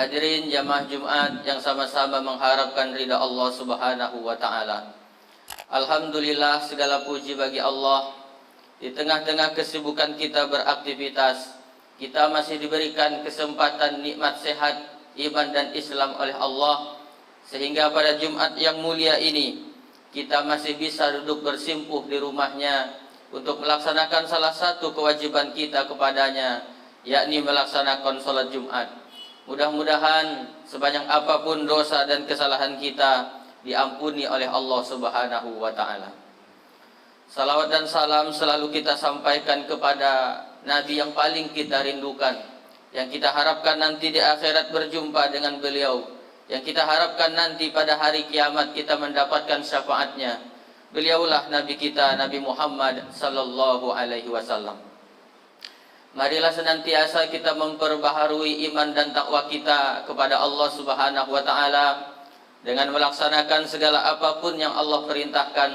Hadirin jamaah Jumat yang sama-sama mengharapkan ridha Allah Subhanahu wa taala. Alhamdulillah, segala puji bagi Allah. Di tengah-tengah kesibukan kita beraktivitas, kita masih diberikan kesempatan nikmat sehat, iman dan Islam oleh Allah, sehingga pada Jumat yang mulia ini kita masih bisa duduk bersimpuh di rumahnya untuk melaksanakan salah satu kewajiban kita kepadanya, yakni melaksanakan sholat Jumat. Mudah-mudahan sebanyak apapun dosa dan kesalahan kita diampuni oleh Allah Subhanahu wa taala. Salawat dan salam selalu kita sampaikan kepada Nabi yang paling kita rindukan, yang kita harapkan nanti di akhirat berjumpa dengan beliau, yang kita harapkan nanti pada hari kiamat kita mendapatkan syafaatnya. Beliaulah Nabi kita, Nabi Muhammad sallallahu alaihi wasallam. Marilah senantiasa kita memperbaharui iman dan takwa kita kepada Allah Subhanahu wa taala dengan melaksanakan segala apapun yang Allah perintahkan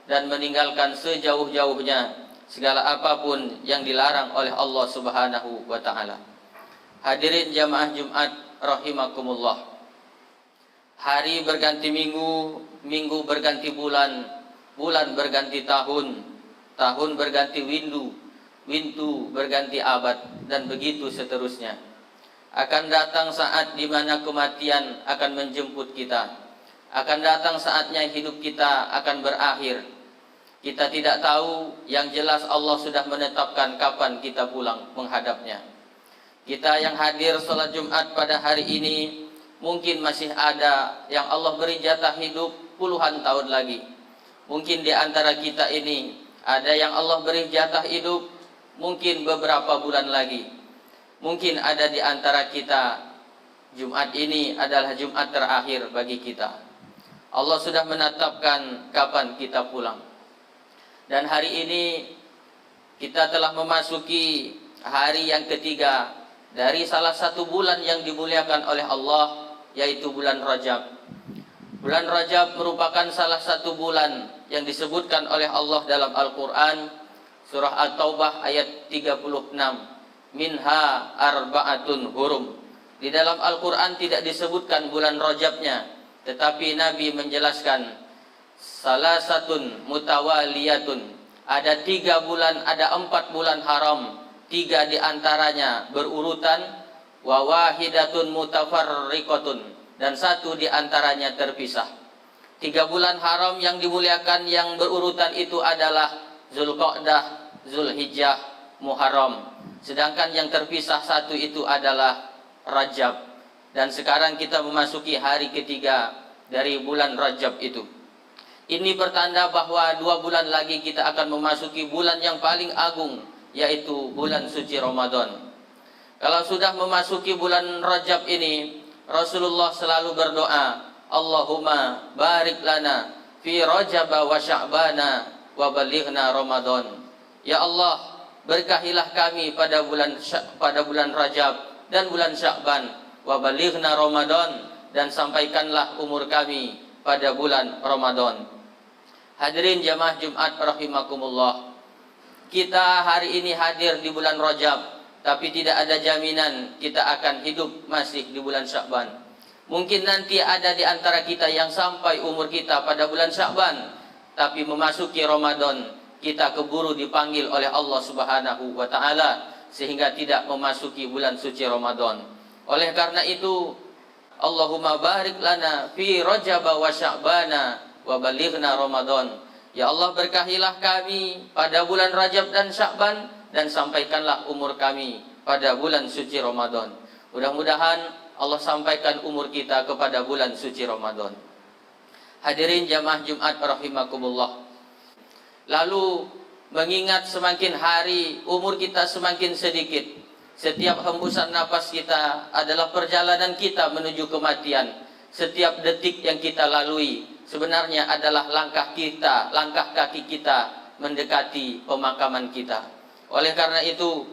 dan meninggalkan sejauh-jauhnya segala apapun yang dilarang oleh Allah Subhanahu wa taala. Hadirin jamaah Jumat rahimakumullah. Hari berganti minggu, minggu berganti bulan, bulan berganti tahun, tahun berganti windu berganti abad, dan begitu seterusnya. Akan datang saat di mana kematian akan menjemput kita. Akan datang saatnya hidup kita akan berakhir. Kita tidak tahu, yang jelas Allah sudah menetapkan kapan kita pulang menghadapnya. Kita yang hadir sholat Jumat pada hari ini, mungkin masih ada yang Allah beri jatah hidup puluhan tahun lagi. Mungkin di antara kita ini ada yang Allah beri jatah hidup mungkin beberapa bulan lagi. Mungkin ada di antara kita Jumat ini adalah Jumat terakhir bagi kita. Allah sudah menetapkan kapan kita pulang. Dan hari ini kita telah memasuki hari yang ketiga dari salah satu bulan yang dimuliakan oleh Allah, yaitu bulan Rajab. Bulan Rajab merupakan salah satu bulan yang disebutkan oleh Allah dalam Al-Quran, Surah At-Taubah ayat 36. Minha arba'atun hurum. Di dalam Al-Quran tidak disebutkan bulan Rajabnya, tetapi Nabi menjelaskan salasatun mutawaliyatun. Ada 3 bulan, ada 4 bulan haram, 3 di antaranya berurutan, wa wahidatun mutafarriqatun, dan 1 di antaranya terpisah. 3 bulan haram yang dimuliakan yang berurutan itu adalah Zulqa'dah, Zulhijjah, Muharram. Sedangkan yang terpisah 1 itu adalah Rajab. Dan sekarang kita memasuki hari ketiga dari bulan Rajab itu. Ini bertanda bahwa 2 bulan lagi kita akan memasuki bulan yang paling agung, yaitu bulan suci Ramadan. Kalau sudah memasuki bulan Rajab ini, Rasulullah selalu berdoa, Allahumma barik lana fi Rajab wa Sya'bana wa balighna Ramadan. Ya Allah, berkahilah kami pada bulan Rajab dan bulan Sya'ban, wa balighna Ramadan, dan sampaikanlah umur kami pada bulan Ramadan. Hadirin jamaah Jumat rahimakumullah. Kita hari ini hadir di bulan Rajab, tapi tidak ada jaminan kita akan hidup masih di bulan Sya'ban. Mungkin nanti ada di antara kita yang sampai umur kita pada bulan Sya'ban, tapi memasuki Ramadan kita keburu dipanggil oleh Allah Subhanahu wa taala sehingga tidak memasuki bulan suci Ramadan. Oleh karena itu, Allahumma barik lana fi Rajab wa Sya'bana wa balighna Ramadan. Ya Allah, berkahilah kami pada bulan Rajab dan Sya'ban, dan sampaikanlah umur kami pada bulan suci Ramadan. Mudah-mudahan Allah sampaikan umur kita kepada bulan suci Ramadan. Hadirin jamaah Jumat rahimakumullah. Lalu mengingat semakin hari umur kita semakin sedikit. Setiap hembusan napas kita adalah perjalanan kita menuju kematian. Setiap detik yang kita lalui sebenarnya adalah langkah kaki kita mendekati pemakaman kita. Oleh karena itu,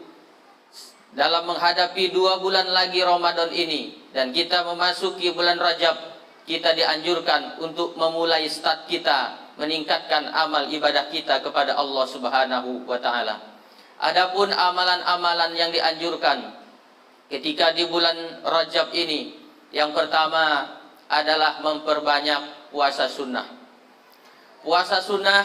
dalam menghadapi 2 bulan lagi Ramadan ini dan kita memasuki bulan Rajab, kita dianjurkan untuk memulai start kita meningkatkan amal ibadah kita kepada Allah Subhanahu wa taala. Adapun amalan-amalan yang dianjurkan ketika di bulan Rajab ini, Yang pertama adalah memperbanyak puasa sunnah. Puasa sunnah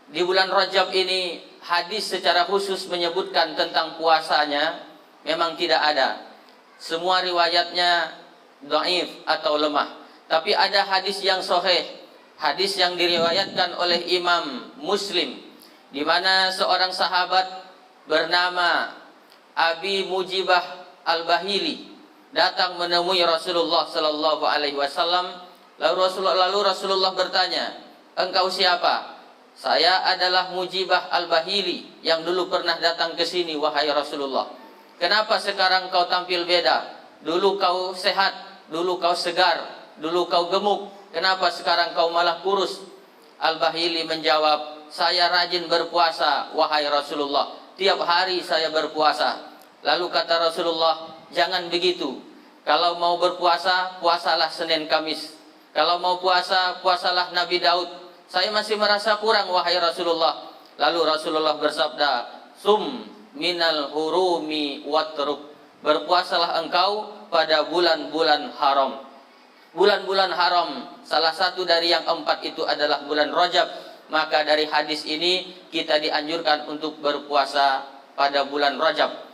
di bulan Rajab ini, hadis secara khusus menyebutkan tentang puasanya memang tidak ada. Semua riwayatnya dhaif atau lemah. Tapi ada hadis yang sahih, hadis yang diriwayatkan oleh Imam Muslim, di mana seorang sahabat bernama Abi Mujibah Al-Bahili datang menemui Rasulullah sallallahu alaihi wasallam. Lalu Rasulullah bertanya, "Engkau siapa?" "Saya adalah Mujibah Al-Bahili yang dulu pernah datang ke sini, wahai Rasulullah." "Kenapa sekarang kau tampil beda? Dulu kau sehat, dulu kau segar, dulu kau gemuk. Kenapa sekarang kau malah kurus?" Al-Bahili menjawab, "Saya rajin berpuasa, wahai Rasulullah. Tiap hari saya berpuasa." Lalu kata Rasulullah, "Jangan begitu. Kalau mau berpuasa, puasalah Senin Kamis. Kalau mau puasa, puasalah Nabi Daud. Saya masih merasa kurang, wahai Rasulullah." Lalu Rasulullah bersabda, "Sum minal hurumi watruk." Berpuasalah engkau pada bulan-bulan haram. Bulan-bulan haram, salah satu dari yang 4 itu adalah bulan Rajab. Maka dari hadis ini kita dianjurkan untuk berpuasa pada bulan Rajab.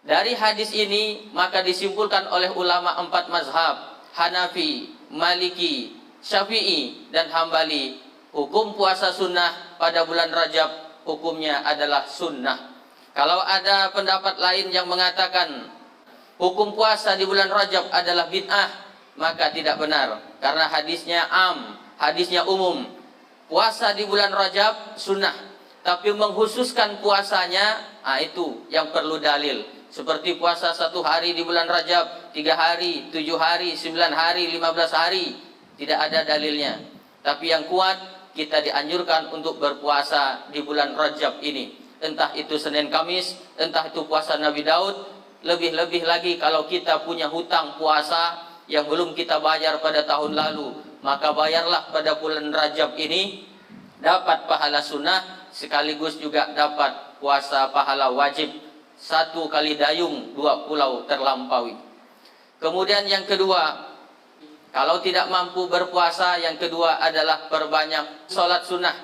Dari hadis ini maka disimpulkan oleh ulama 4 mazhab, Hanafi, Maliki, Syafi'i, dan Hambali, hukum puasa sunnah pada bulan Rajab hukumnya adalah sunnah. Kalau ada pendapat lain yang mengatakan hukum puasa di bulan Rajab adalah bid'ah, maka tidak benar, karena hadisnya hadisnya umum. Puasa di bulan Rajab sunnah, tapi mengkhususkan puasanya, itu yang perlu dalil. Seperti puasa 1 hari di bulan Rajab, 3 hari, 7 hari, 9 hari, 15 hari, tidak ada dalilnya. Tapi yang kuat, kita dianjurkan untuk berpuasa di bulan Rajab ini. Entah itu Senin Kamis, entah itu puasa Nabi Daud. Lebih-lebih lagi kalau kita punya hutang puasa yang belum kita bayar pada tahun lalu, maka bayarlah pada bulan Rajab ini, dapat pahala sunnah sekaligus juga dapat puasa pahala wajib. 1 kali dayung 2 pulau terlampaui. Kemudian yang kedua, kalau tidak mampu berpuasa, yang kedua adalah perbanyak sholat sunnah.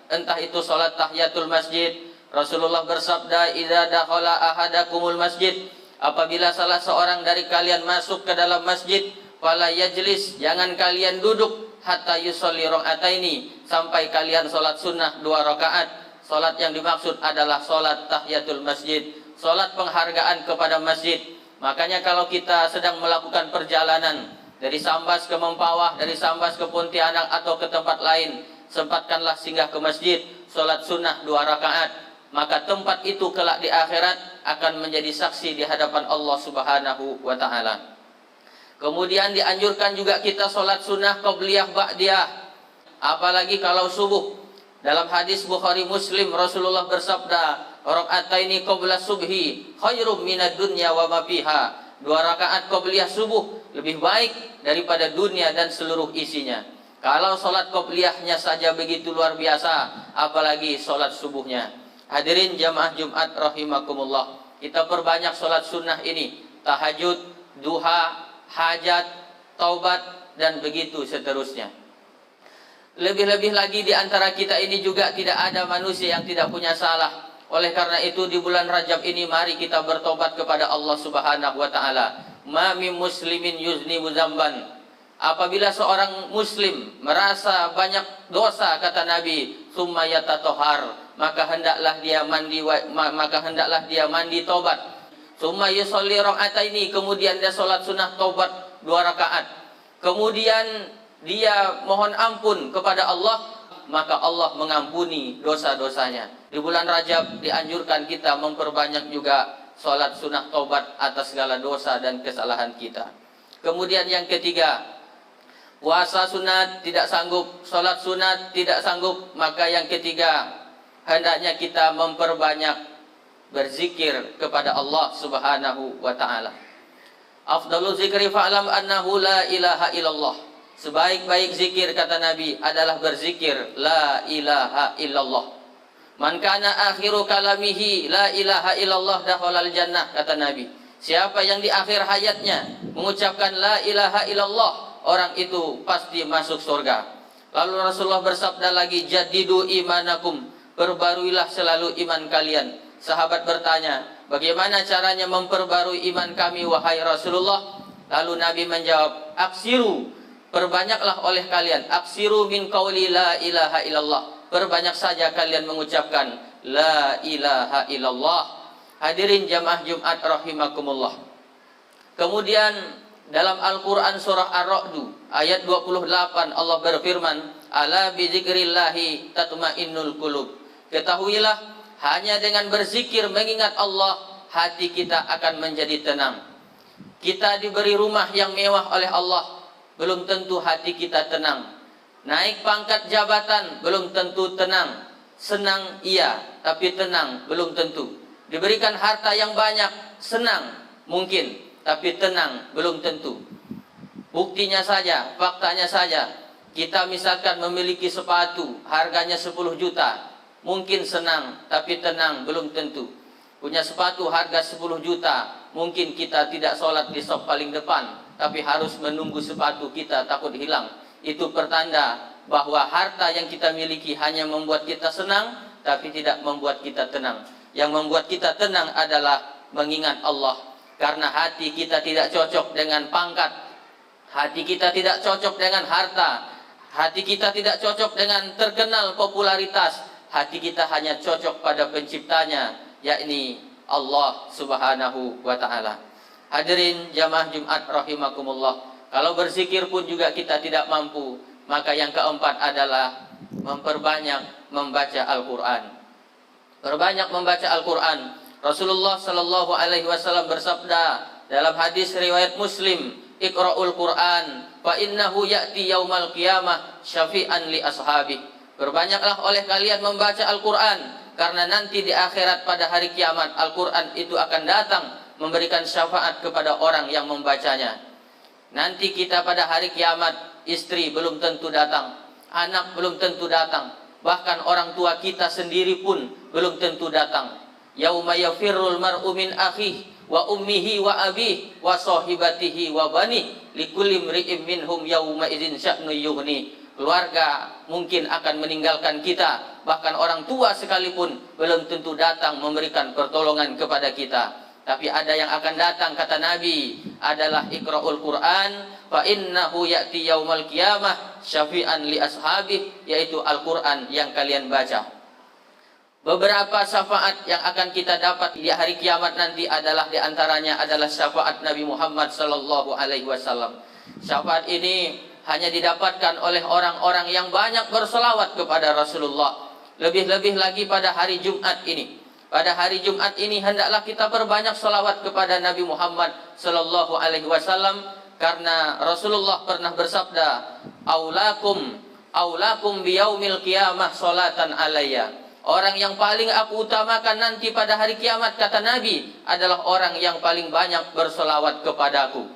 Entah itu sholat tahiyatul masjid. Rasulullah bersabda, "Idza dakhala ahadakumul masjid," apabila salah seorang dari kalian masuk ke dalam masjid, "fala yajlis," jangan kalian duduk, "hatta yusolli rakaataini," sampai kalian sholat sunnah 2 rakaat. Sholat yang dimaksud adalah sholat tahiyatul masjid, sholat penghargaan kepada masjid. Makanya kalau kita sedang melakukan perjalanan dari Sambas ke Mempawah, dari Sambas ke Pontianak atau ke tempat lain, sempatkanlah singgah ke masjid, sholat sunnah 2 rakaat. Maka tempat itu kelak di akhirat akan menjadi saksi di hadapan Allah Subhanahu wa ta'ala. Kemudian dianjurkan juga kita sholat sunnah qabliyah ba'diyah, apalagi kalau subuh. Dalam hadis Bukhari Muslim, Rasulullah bersabda, "Rakaataini qabla subhi khairum minad dunya wa ma fiha." 2 rakaat qabliyah subuh lebih baik daripada dunia dan seluruh isinya. Kalau sholat qabliyahnya saja begitu luar biasa, apalagi sholat subuhnya. Hadirin jamaah Jumat rahimakumullah, kita perbanyak sholat sunnah ini, tahajud, duha, hajat, taubat, dan begitu seterusnya. Lebih-lebih lagi di antara kita ini juga tidak ada manusia yang tidak punya salah. Oleh karena itu di bulan Rajab ini mari kita bertobat kepada Allah Subhanahu wa taala. Ma min muslimin yuznibu dzamban. Apabila seorang muslim merasa banyak dosa, kata Nabi, summa yatatohar, maka hendaklah dia mandi tobat. Summa yusolli rakaataini, kemudian dia salat sunnah tobat 2 rakaat. Kemudian dia mohon ampun kepada Allah, maka Allah mengampuni dosa-dosanya. Di bulan Rajab dianjurkan kita memperbanyak juga salat sunnah tobat atas segala dosa dan kesalahan kita. Kemudian yang ketiga, puasa sunat tidak sanggup, salat sunat tidak sanggup, maka yang ketiga, hendaknya kita memperbanyak berzikir kepada Allah Subhanahu wa taala. Afdalul zikri fa'lam annahu la ilaha illallah. Sebaik-baik zikir, kata Nabi, adalah berzikir la ilaha illallah. Man kana akhiru kalamihi la ilaha illallah dakhalal jannah, kata Nabi. Siapa yang di akhir hayatnya mengucapkan la ilaha illallah, orang itu pasti masuk surga. Lalu Rasulullah bersabda lagi, jadidu imanakum, perbaruilah selalu iman kalian. Sahabat bertanya, bagaimana caranya memperbarui iman kami wahai Rasulullah? Lalu Nabi menjawab, aksiru, perbanyaklah oleh kalian, aksiru min qauli la ilaha illallah, perbanyak saja kalian mengucapkan la ilaha illallah. Hadirin jamaah Jumat rahimakumullah. Kemudian dalam Al-Quran surah Ar-Ra'd ayat 28 Allah berfirman, ala bizikrillahi tatmainnul qulub. Ketahuilah, hanya dengan berzikir mengingat Allah, hati kita akan menjadi tenang. Kita diberi rumah yang mewah oleh Allah, belum tentu hati kita tenang. Naik pangkat jabatan, belum tentu tenang. Senang iya, tapi tenang belum tentu. Diberikan harta yang banyak, senang mungkin, tapi tenang belum tentu. Buktinya saja, faktanya saja, kita misalkan memiliki sepatu harganya 10 juta, mungkin senang, tapi tenang belum tentu. Punya sepatu harga 10 juta, mungkin kita tidak sholat di saf paling depan, tapi harus menunggu sepatu kita takut hilang. Itu pertanda bahwa harta yang kita miliki hanya membuat kita senang, tapi tidak membuat kita tenang. Yang membuat kita tenang adalah mengingat Allah. Karena hati kita tidak cocok dengan pangkat, hati kita tidak cocok dengan harta, hati kita tidak cocok dengan terkenal popularitas. Hati kita hanya cocok pada penciptanya, yakni Allah subhanahu wa ta'ala. Hadirin jamaah Jumat rahimakumullah, kalau berzikir pun juga kita tidak mampu, maka yang keempat adalah memperbanyak membaca Al-Quran. Perbanyak membaca Al-Quran. Rasulullah sallallahu alaihi wasallam bersabda dalam hadis riwayat Muslim, Iqra'ul Quran fa innahu ya'ti yaumal qiyamah syafi'an li ashabi. Berbanyaklah oleh kalian membaca Al-Quran, karena nanti di akhirat pada hari kiamat Al-Quran itu akan datang memberikan syafaat kepada orang yang membacanya. Nanti kita pada hari kiamat, istri belum tentu datang, anak belum tentu datang, bahkan orang tua kita sendiri pun belum tentu datang. Yauma yafirrul mar'u min akhihi wa ummihi wa abihi wa sahibatihi wa banihi likulli imri'in minhum yauma idzin sya'nu yughni. Keluarga mungkin akan meninggalkan kita, bahkan orang tua sekalipun belum tentu datang memberikan pertolongan kepada kita. Tapi ada yang akan datang, kata Nabi, adalah Iqra'ul Quran fa innahu ya'ti yaumal qiyamah syafi'an li ashabi, yaitu Al-Quran yang kalian baca. Beberapa syafaat yang akan kita dapat di hari kiamat nanti adalah diantaranya adalah syafaat Nabi Muhammad sallallahu alaihi wasallam. Syafaat ini hanya didapatkan oleh orang-orang yang banyak berselawat kepada Rasulullah. Lebih-lebih lagi pada hari Jumat ini. Pada hari Jumat ini hendaklah kita perbanyak selawat kepada Nabi Muhammad sallallahu alaihi wasallam, karena Rasulullah pernah bersabda, aulakum biyaumil qiyamah salatan alayya. Orang yang paling aku utamakan nanti pada hari kiamat, kata Nabi, adalah orang yang paling banyak bersolawat kepadaku.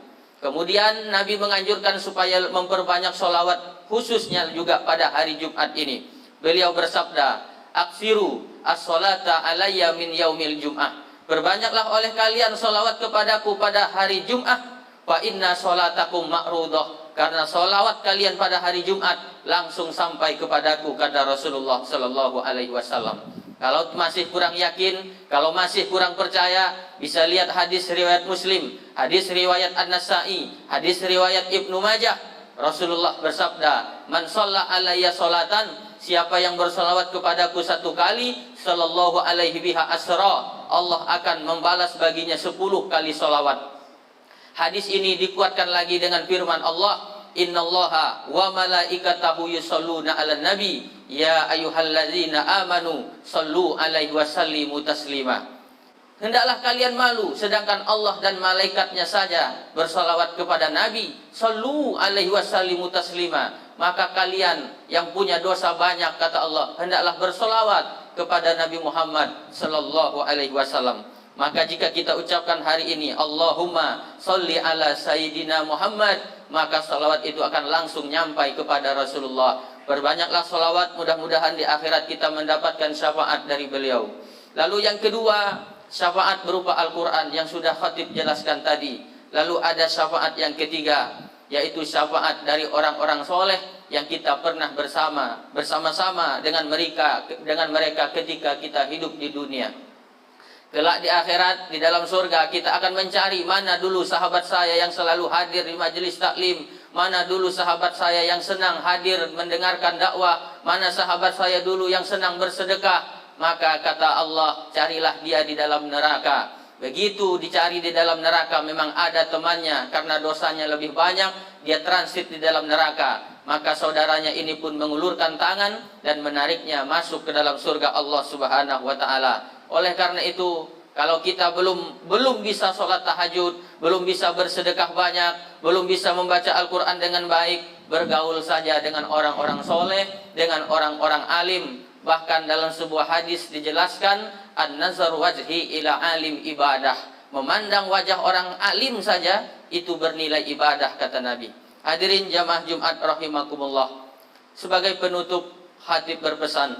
Kemudian Nabi menganjurkan supaya memperbanyak solawat, khususnya juga pada hari Jumat ini. Beliau bersabda, aksiru as-salata alayya min yaumil jum'ah. Berbanyaklah oleh kalian solawat kepadaku pada hari Jumat. Fa inna solatakum ma'rudah. Karena solawat kalian pada hari Jumat langsung sampai kepadaku, kata Rasulullah sallallahu alaihi wasallam. Kalau masih kurang yakin, kalau masih kurang percaya, bisa lihat hadis riwayat Muslim, hadis riwayat An-Nasa'i, hadis riwayat Ibnu Majah. Rasulullah bersabda, man shalla alayya salatan, siapa yang bersolawat kepadaku satu kali, sallallahu alaihi biha asra, Allah akan membalas baginya 10 kali solawat. Hadis ini dikuatkan lagi dengan firman Allah, innallaha wa malaikatahu yusholluna 'alan nabi ya ayyuhalladzina amanu shallu 'alaihi wa sallimu taslima. Hendaklah kalian malu, sedangkan Allah dan malaikatnya saja bersalawat kepada Nabi, shallu 'alaihi wa sallimu taslima. Maka kalian yang punya dosa banyak, kata Allah, hendaklah bersalawat kepada Nabi Muhammad sallallahu alaihi wasallam. Maka jika kita ucapkan hari ini Allahumma sholli ala Sayyidina Muhammad, maka salawat itu akan langsung nyampai kepada Rasulullah. Berbanyaklah salawat, mudah-mudahan di akhirat kita mendapatkan syafaat dari beliau. Lalu yang kedua, syafaat berupa Al-Quran yang sudah khatib jelaskan tadi. Lalu ada syafaat yang ketiga, yaitu syafaat dari orang-orang soleh yang kita pernah bersama-sama dengan mereka ketika kita hidup di dunia. Kelak di akhirat, di dalam surga, kita akan mencari mana dulu sahabat saya yang selalu hadir di majelis taklim, mana dulu sahabat saya yang senang hadir mendengarkan dakwah, mana sahabat saya dulu yang senang bersedekah. Maka kata Allah, carilah dia di dalam neraka. Begitu dicari di dalam neraka, memang ada temannya, karena dosanya lebih banyak, dia transit di dalam neraka. Maka saudaranya ini pun mengulurkan tangan dan menariknya masuk ke dalam surga Allah Subhanahu wa taala. Oleh karena itu, kalau kita belum bisa sholat tahajud, belum bisa bersedekah banyak, belum bisa membaca Al-Quran dengan baik, bergaul saja dengan orang-orang soleh, dengan orang-orang alim. Bahkan dalam sebuah hadis dijelaskan, an-nazar wajhi ila alim ibadah. Memandang wajah orang alim saja itu bernilai ibadah, kata Nabi. Hadirin jamaah Jumat rahimakumullah. Sebagai penutup, khatib berpesan,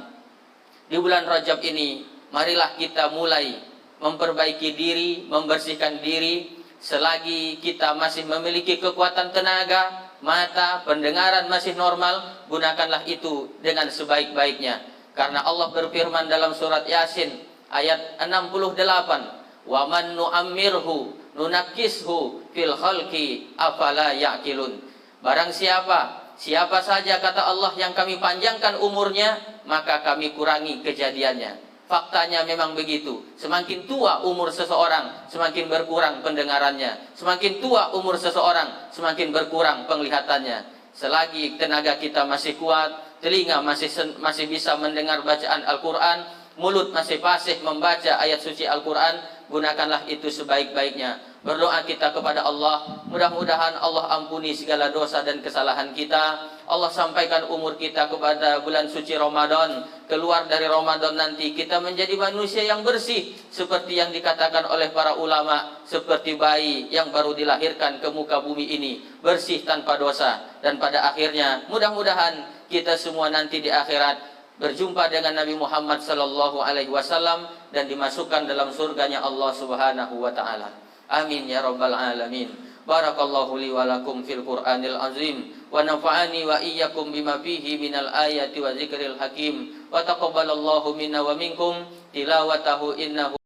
di bulan Rajab ini marilah kita mulai memperbaiki diri, membersihkan diri. Selagi kita masih memiliki kekuatan tenaga, mata, pendengaran masih normal, gunakanlah itu dengan sebaik-baiknya. Karena Allah berfirman dalam surat Yasin ayat 68, "Wa man nu'ammirhu nunakkishu fil khalqi afala ya'qilun." Barang siapa saja kata Allah yang kami panjangkan umurnya, maka kami kurangi kejadiannya. Faktanya memang begitu. Semakin tua umur seseorang, semakin berkurang pendengarannya. Semakin tua umur seseorang, semakin berkurang penglihatannya. Selagi tenaga kita masih kuat, telinga masih bisa mendengar bacaan Al-Quran, mulut masih fasih membaca ayat suci Al-Quran, gunakanlah itu sebaik-baiknya. Berdoa kita kepada Allah, mudah-mudahan Allah ampuni segala dosa dan kesalahan kita. Allah sampaikan umur kita kepada bulan suci Ramadan. Keluar dari Ramadan nanti kita menjadi manusia yang bersih, seperti yang dikatakan oleh para ulama, seperti bayi yang baru dilahirkan ke muka bumi ini, bersih tanpa dosa. Dan pada akhirnya mudah-mudahan kita semua nanti di akhirat berjumpa dengan Nabi Muhammad sallallahu alaihi wasallam dan dimasukkan dalam surganya Allah Subhanahu wa taala. Amin ya rabbal alamin. Barakallahu li wa lakum fil Qur'anil azim wa nafa'ani wa iyyakum bima fihi minal ayati wa dzikril hakim wa taqabbalallahu minna wa minkum tilawatahu innahu